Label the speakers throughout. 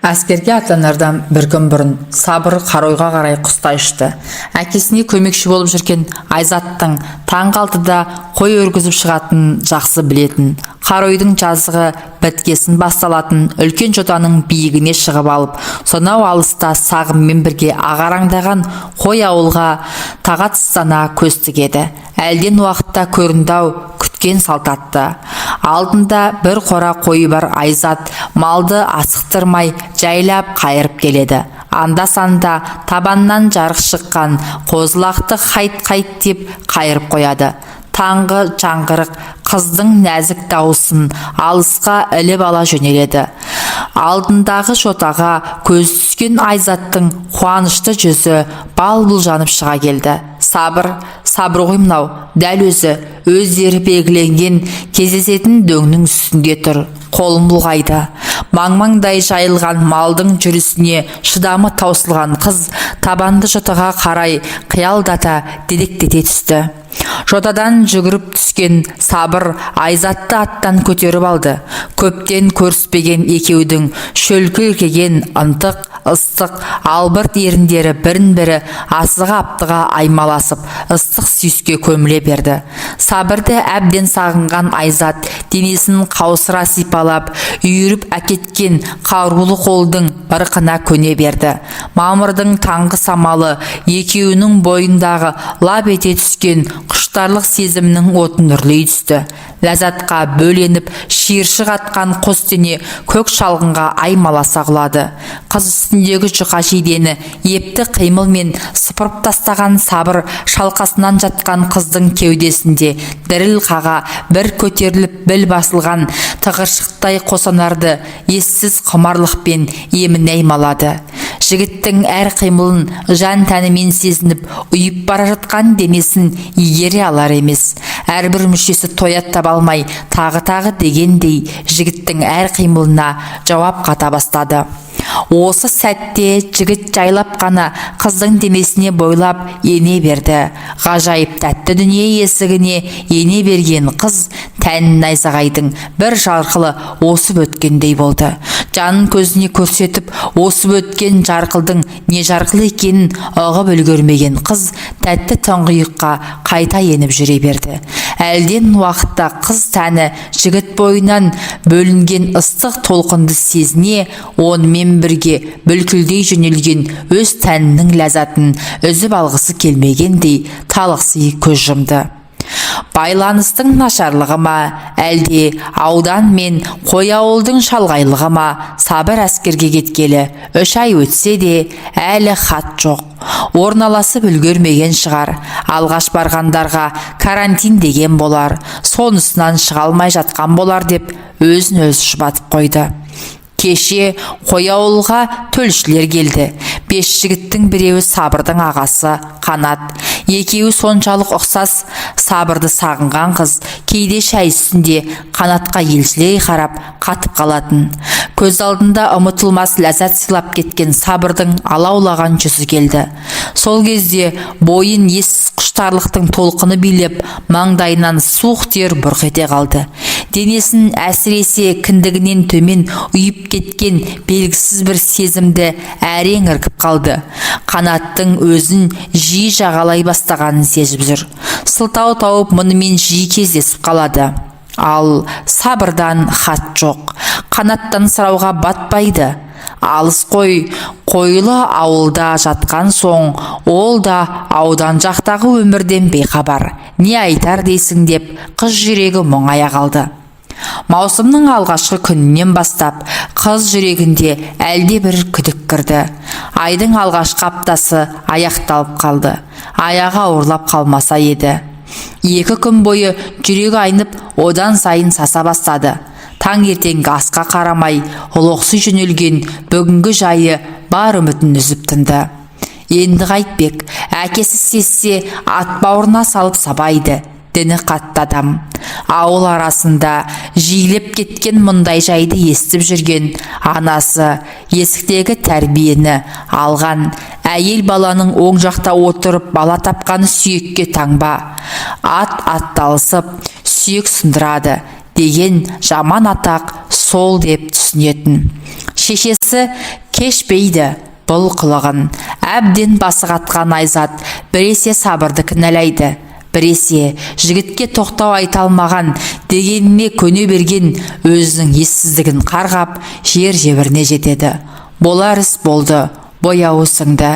Speaker 1: Әскерге аттанардан бір күн бұрын Сабыр Қаройға қарай құстай ұшты. Әкесіне көмекші болып жүрген Айзаттың таңғы 6-да қой өргізіп шығатынын жақсы білетін. Қаройдың жазығы біткесін басталатын үлкен жотаның биігіне шығып алып, сонау алыста сағыммен бірге ағараңдаған қой ауылға тағатсыздана көз тігеді. Әлден уақытта көрінді-ау күткен салтатты. Алдында бір қора қойы бар Айзат малды асықтырмай жайлап қайырып келеді. Анда-санда табаннан жарық шыққан қозылақты қайт-қайт деп қайырып қояды. Таңғы жаңғырық қыздың нәзік дауысын алысқа іліп ала жөнеледі. Алдындағы жотаға көз түскен Айзаттың қуанышты жүзі бал-бұл жанып шыға келді. Сабыр ғой мынау, дәл өздері белгіленген кездесетін дөңнің үстінде тұр. Қолын бұлғайды. Маң-маңдай жайылған малдың жүрісіне шыдамы таусылған қыз табанды жотаға қарай қиялдата дедектете түсті. Жотадан жүгіріп түскен Сабыр Айзатты аттан көтеріп алды. Көптен көріспеген екеудің шөлкілкеген ынтық, ыстық, албырт еріндері бірін-бірі асыға-аптыға аймаласып, ыстық сүйіске көміле берді. Сабырды әбден сағынған Айзат денесін қаусыра сипалап, үйіріп әкеткен қарулы қолдың ырқына көне берді. Мамырдың таңғы самалы екеуінің бойындағы лап ете түскен құштарлық сезімнің отын үрлей түсті. Ләззатқа бөленіп шиыршық атқан қос дене көк шалғынға аймаласа құлады. Қыз үстіндегі жұқа жейдені епті қимылмен сыпырып тастаған Сабыр шалқасынан жатқан қыздың кеудесінде діріл қаға бір көтеріліп біл басылған тығыршықтай қосанарды ессіз құмарлықпен емін аймалады. Жігіттің әр қимылын жан тәнімен сезініп, ұйып бара жатқан денесін игере алар емес. Әрбір мүшесі тоят таба алмай, тағы дегендей жігіттің әр қимылына жауап қата бастады. Осы сәтте жігіт жайлап қана қыздың денесіне бойлап ене берді. Ғажайып тәтті дүние есігіне ене берген қыз тәнін найзағайдың бір жарқылы осып өткендей болды. Жанын көзіне көрсетіп, осып өткен жарқылдың не жарқыл екенін ұғып үлгермеген қыз тәтті тұңғиыққа қайта еніп жүре берді. Әлден уақытта қыз тәні жігіт бойынан бөлінген ыстық толқынды сезіне, онымен бірге бүлкілдей жөнелген өз тәнінің ләззатын үзіп алғысы келмегендей талықси көз жұмды. Байланыстың нашарлығы ма, әлде аудан мен қой ауылдың шалғайлығы ма, Сабыр әскерге кеткелі 3 ай өтсе де әлі хат жоқ. Орналасып үлгермеген шығар. Алғаш барғандарға карантин деген болар, сонысынан шыға алмай жатқан болар деп өзін-өзі жұбатып қойды. Кеше қой ауылға төлшілер келді. 5 жігіттің біреуі Сабырдың ағасы Қанат. Екеуі соншалық ұқсас. Сабырды сағынған қыз кейде шай үстінде Қанатқа елшілей қарап қатып қалатын. Көз алдында ұмытылмас ләззат сыйлап кеткен Сабырдың алаулаған жүзі келді. Сол кезде бойын ессіз құштарлықтың толқыны билеп, маңдайынан суық тер бұрқ ете қалды. Денесін әсіресе кіндігінен төмен ұйып кеткен белгісіз бір сезімді әрең іркіп қалды. Қанаттың өзін жиі жағалай бастағанын сезіп жүр. Сылтау тауып мұнымен жиі кездесіп қалады. Ал Сабырдан хат жоқ. Қанаттан сұрауға батпайды. Алыс қойлы ауылда жатқан соң, ол да аудан жақтағы өмірден бейхабар. Не айтар дейсің деп қыз жүрегі мұңая қалды. Маусымның алғашқы күнінен бастап қыз жүрегінде әлде бір күдік кірді. Айдың алғашқы аптасы аяқталып қалды. Аяғы ауырлап қалмаса еді. 2 күн бойы жүрегі айнып, одан сайын саса бастады. Таңертеңгі асқа қарамай ұлықсый жөнелген бүгінгі жайы бар үмітін үзіп тынды. Енді қайтпек, әкесі сезсе ат бауырына салып сабайды. Діні қатты адам. Ауыл арасында жиілеп кеткен мұндай жайды естіп жүрген анасы есіктегі тәрбиені алған әйел баланың оң жақта отырып бала тапқаны сүйекке таңба. Атталысып сүйек сындырады деген жаман атақ сол деп түсінетін. шешесі кешпейді бұл қылығын. Әбден басы қатқан Айзат біресе Сабырды кінәлайды, біресе жігітке тоқтау айта алмаған дегеніне көне берген өзінің ессіздігін қарғап жер-жебіріне жетеді. Болар іс болды, бояуы сіңді.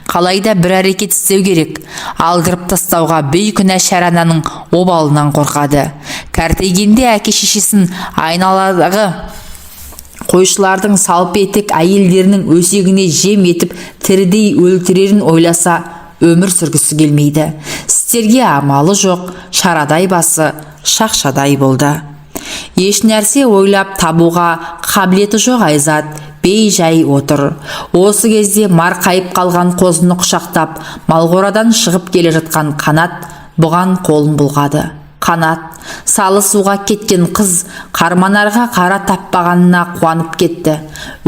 Speaker 1: Қалайда бір әрекет істеу керек. Алдырып тастауға бейкүнә Шарананың обалынан қорқады. Кәртейгенде әке-шешесін айналадағы қойшылардың салып етек әйелдерінің өсегіне жем етіп тірідей өлтірерін ойласа өмір сүргісі келмейді. Істерге амалы жоқ, шарадай басы шақшадай болды. Еш нәрсе ойлап табуға қабілеті жоқ Айзат бей-жай отыр. Осы кезде марқайып қалған қозыны құшақтап малғорадан шығып келе жатқан Қанат бұған қолын бұлғады. Қанат, салы суға кеткен қыз Қарманарға қара таппағанына қуанып кетті.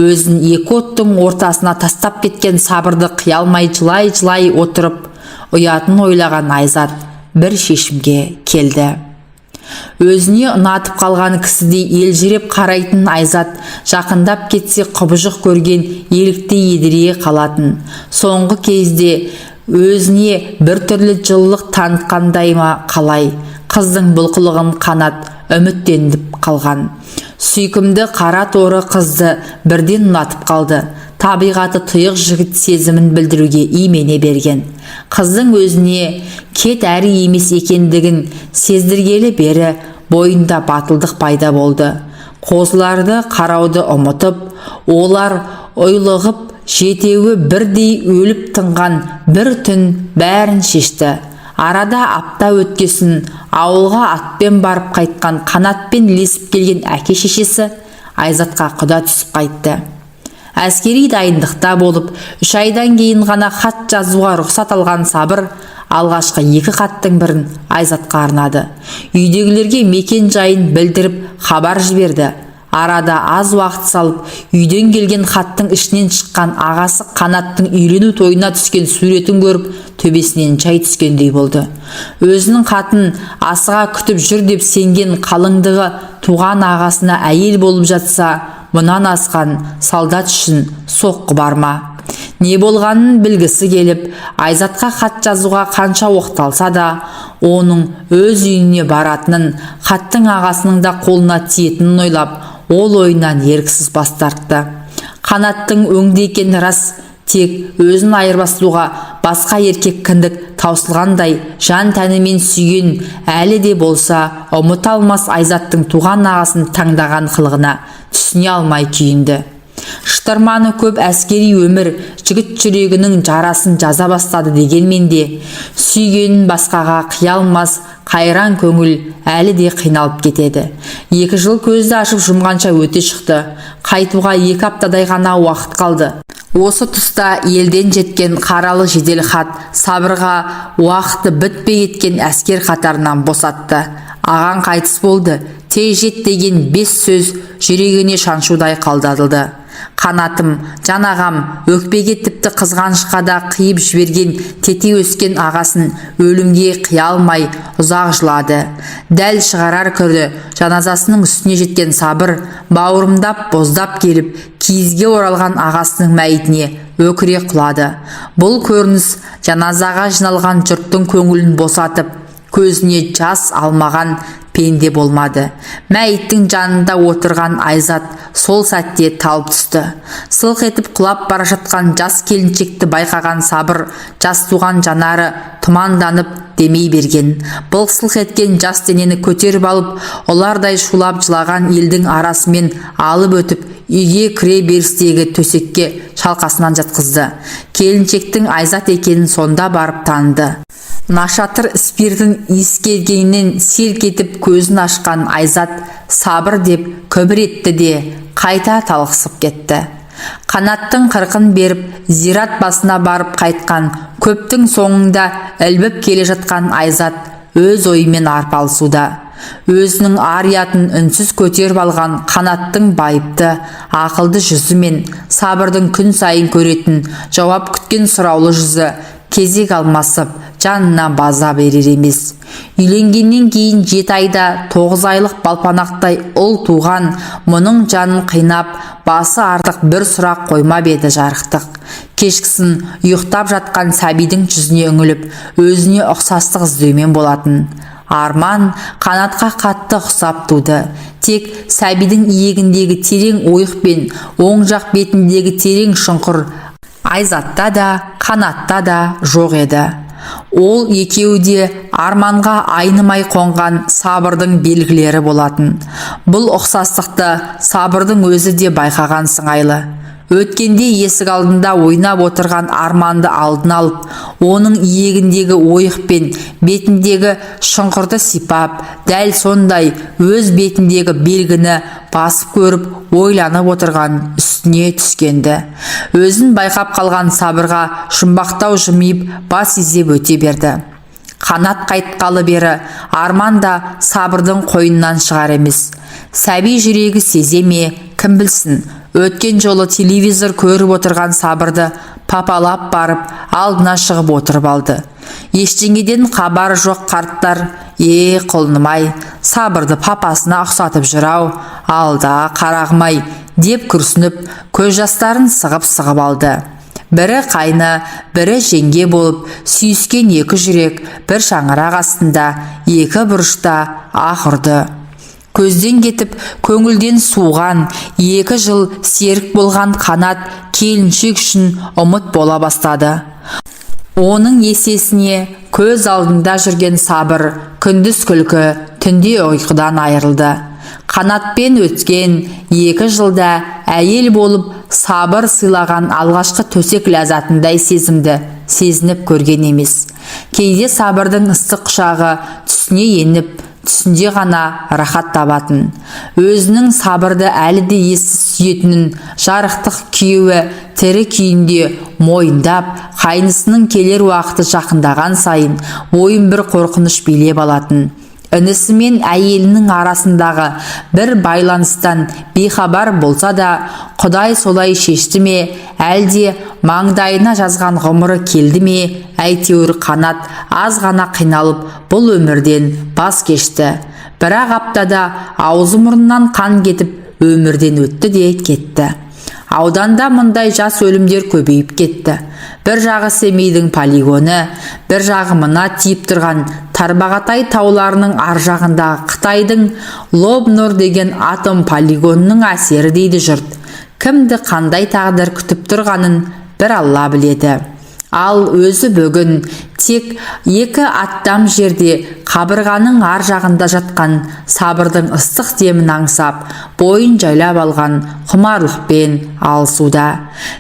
Speaker 1: Өзін екі оттың ортасына тастап кеткен Сабырды қиялмай жылай-жылай отырып, ұятын ойлаған Айзат бір шешімге келді. Өзіне ұнатып қалған кісідей елжіреп қарайтын Айзат жақындап кетсе құбыжық көрген елікте едірее қалатын. Соңғы кезде өзіне бір түрлі жылылық танытқандай ма қалай? Қыздың бұл қылығын Қанат үміттеніп қалған. Сүйкімді қара торы қызды бірден ұнатып қалды. Табиғаты тұйық жігіт сезімін білдіруге имене берген. Қыздың өзіне кет әрі емес екендігін сездіргелі бері бойында батылдық пайда болды. Қозыларды қарауды ұмытып, олар ойлығып жетеуі бірдей өліп тынған бір түн бәрін шешті. Арада апта өткесін ауылға атпен барып қайтқан Қанатпен лесіп келген әке-шешесі Айзатқа құда түсіп қайтты. Әскери дайындықта болып, 3 айдан кейін ғана хат жазуға рұқсат алған Сабыр алғашқы 2 хаттың бірін Айзатқа арнады. Үйдегілерге мекен жайын білдіріп хабар жіберді. Арада аз уақыт салып, үйден келген хаттың ішінен шыққан ағасы Қанаттың үйлену тойына түскен суретін көріп, төбесінен шай түскендей болды. Өзінің хатын асыға күтіп жүр деп сенген қалыңдығы туған ағасына әйел болып жатса, мұнан асқан солдат үшін соққы бар ма? Не болғанын білгісі келіп, Айзатқа хат жазуға қанша оқталса да, оның өз үйіне баратынын, хаттың ағасының да қолына тиетінін ойлап, ол ойынан еріксіз бас тартты. Қанаттың өңді екені рас, тек өзін айырбастауға басқа еркек кіндік таусылғандай жан тәнімен сүйген әлі де болса ұмыта алмас Айзаттың туған ағасын таңдаған қылығына түсіне алмай күйінді. Шытырманы көп әскери өмір жігіт жүрегінің жарасын жаза бастады дегенмен де, сүйгенін басқаға қия алмас қайран көңіл әлі де қиналып кетеді. 2 жыл көзді ашып жұмғанша өте шықты. Қайтуға 2 аптадай ғана уақыт қалды. Осы тұста елден жеткен қаралы жедел хат Сабырға уақыты бітпей кеткен әскер қатарынан босатты. Ағаң қайтыс болды, тез жет деген 5 сөз жүрегіне шаншудай қалдадылды. Қанатым, жан ағам, өкпеге тіпті қызғанышқа да қиып жіберген тете өскен ағасын өлімге қия алмай ұзақ жылады. Дәл шығарар күрді жаназасының үстіне жеткен Сабыр бауырымдап боздап келіп, киізге оралған ағасының мәйітіне өкіре құлады. Бұл көрініс жаназаға жиналған жұрттың көңілін босатып, көзіне жас алмаған пенде болмады. Мәйіттің жанында отырған Айзат сол сәтте талып түсті. Сылқ етіп құлап бара жатқан жас келіншекті байқаған Сабыр жас туған жанары тұманданып демей берген. Бұл сылқ еткен жас денені көтеріп алып, олардай шулап жылаған елдің арасымен алып өтіп, үйге кіре берістегі төсекке шалқасынан жатқызды. Келіншектің Айзат екенін сонда барып таныды. Нашатыр спиртін иіскегеннен селк етіп көзін ашқан Айзат Сабыр деп күбір етті де қайта талықсып кетті. Қанаттың қырқын беріп зират басына барып қайтқан көптің соңында ілбіп келе жатқан Айзат өз ойымен арпалысуда. Өзінің ар-ұятын үнсіз көтеріп алған Қанаттың байыпты, ақылды жүзі мен Сабырдың күн сайын көретін жауап күткен сұраулы жүзі кезек алмасып жанына база берер емес. Үйленгеннен кейін 7 айда 9 айлық балпанақтай ұл туған, мұның жанын қинап, басы артық бір сұрақ қоймап еді жарықтық. Кешкісін ұйықтап жатқан сәбидің жүзіне үңіліп, өзіне ұқсастық іздеумен болатын. Арман Қанатқа қатты ұқсап туды. Тек сәбидің иегіндегі терең ойық пен оң жақ бетіндегі терең шұңқыр Айзатта да, Қанатта да жоқ еді. Ол екеуі де Арманға айнымай қонған сабырдың белгілері болатын. Бұл ұқсастықты сабырдың өзі де байқаған сыңайлы. Өткенде есік алдында ойнап отырған Арманды алдын алып, оның иегіндегі ойық пен бетіндегі шұңқырды сипап, дәл сондай өз бетіндегі белгіні басып көріп, ойланып отырған үстіне түскенді. Өзін байқап қалған сабырға жұмбақтау жымиып, бас изеп өте берді. Қанат қайтқалы бері Арман да сабырдың қойнынан шығар емес. Сәби жүрегі сезе ме, кім білсін. Өткен жолы телевизор көріп отырған сабырды папалап барып, алдына шығып отырып алды. Ештеңеден хабары жоқ қарттар, құлыным-ай, сабырды папасына ұқсатып жүрау, алда қарағым-ай, деп күрсініп, көз жастарын сығып алды. Бірі қайны, бірі жеңге болып, сүйіскен екі жүрек бір шаңырақ астында, екі бұрышта аһ ұрды. Көзден кетіп, көңілден суған, 2 жыл серік болған Қанат келіншек үшін ұмыт бола бастады. Оның есесіне көз алдында жүрген сабыр күндіз күлкі, түнде ұйқыдан айырылды. Қанатпен өткен 2 жылда әйел болып сабыр сыйлаған алғашқы төсек ләззатындай сезімді сезініп көрген емес. Кейде сабырдың ыстық құшағы түсіне еніп, түсінде ғана рахат табатын. Өзінің сабырды әлі де ессіз сүйетінін жарықтық күйеуі тірі күйінде мойындап, қайнысының келер уақыты жақындаған сайын ойын бір қорқыныш билеп алатын. Інісі мен әйелінің арасындағы бір байланыстан бейхабар болса да, Құдай солай шешті ме, әлде маңдайына жазған ғұмыры келді ме, әйтеуір Қанат аз ғана қиналып бұл өмірден бас кешті. Бірақ аптада аузы мұрнынан қан кетіп өмірден өтті де кетті. Ауданда мұндай жас өлімдер көбейіп кетті. Бір жағы Семейдің полигоны, бір жағы мына тиіп тұрған Тарбағатай тауларының ар жағындағы Қытайдың Лобнор деген атом полигонының әсері дейді жұрт. Кімді қандай тағдыр күтіп тұрғанын бір Алла біледі. Ал өзі бүгін тек 2 аттам жерде қабырғаның ар жағында жатқан сабырдың ыстық демін аңсап, бойын жайлап алған құмарлықпен алысуда.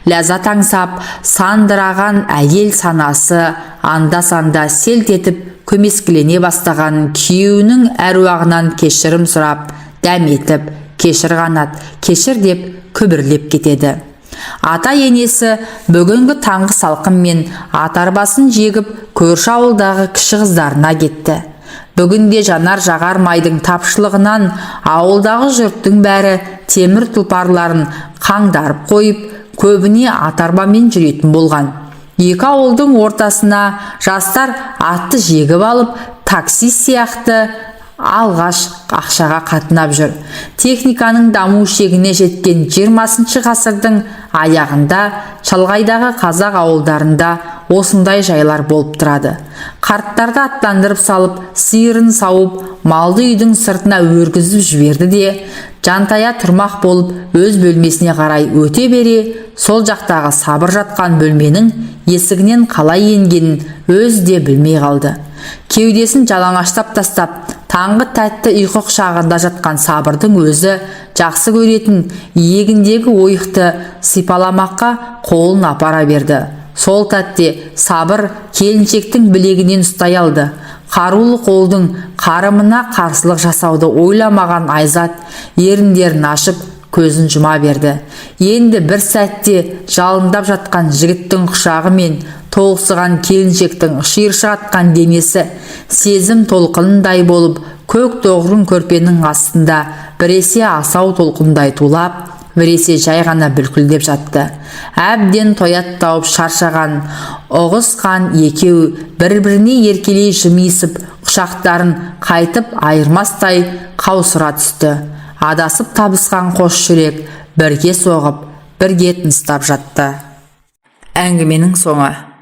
Speaker 1: Ләззат аңсап, сандыраған әйел санасы анда-санда селт етіп көмескілене бастаған күйеуінің әруағынан кешірім сұрап, дәм етіп, кешір Қанат, кешір деп күбірлеп кетеді. Ата енесі бүгінгі таңғы салқынмен атарбасын жегіп көрші ауылдағы кіші қыздарына кетті. Бүгінде жанар жағар майдың тапшылығынан ауылдағы жұрттың бәрі темір тұлпарларын қаңдарып қойып, көбіне атарбамен жүретін болған. 2 ауылдың ортасына жастар атты жегіп алып, такси сияқты алғаш ақшаға қатынап жүр. Техниканың даму шегіне жеткен 20 ғасырдың аяғында шалғайдағы қазақ ауылдарында осындай жайлар болып тұрады. Қарттарды аттандырып салып, сиырын сауып, малды үйдің сыртына өргізіп жіберді де, жантая тұрмақ болып өз бөлмесіне қарай өте бере, сол жақтағы сабыр жатқан бөлменің есігінен қалай енгенін өзі де білмей қалды. Кеудесін жалаңаштап тастап, таңғы тәтті ұйқы құшағында жатқан сабырдың өзі жақсы көретін иегіндегі ойықты сипаламаққа қолын апара берді. Сол тәтте сабыр келіншектің білегінен ұстай алды. Қарулы қолдың қарымына қарсылық жасауды ойламаған Айзат еріндерін ашып көзін жұма берді. Енді бір сәтте жалындап жатқан жігіттің құшағы мен толықсыған келіншектің шиыршық денесі сезім толқынындай болып, көк тоғырын көрпенің астында біресе асау толқындай тулап, біресе жай ғана бүлкілдеп жатты. Әбден тоят тауып шаршаған Оғыз хан екеу бір-біріне еркелей жымиысып, құшақтарын қайтып айырмастай қаусыра түсті. Адасып табысқан қос жүрек бірге соғып, бірге тыныстап жатты. Әңгіменің соңы.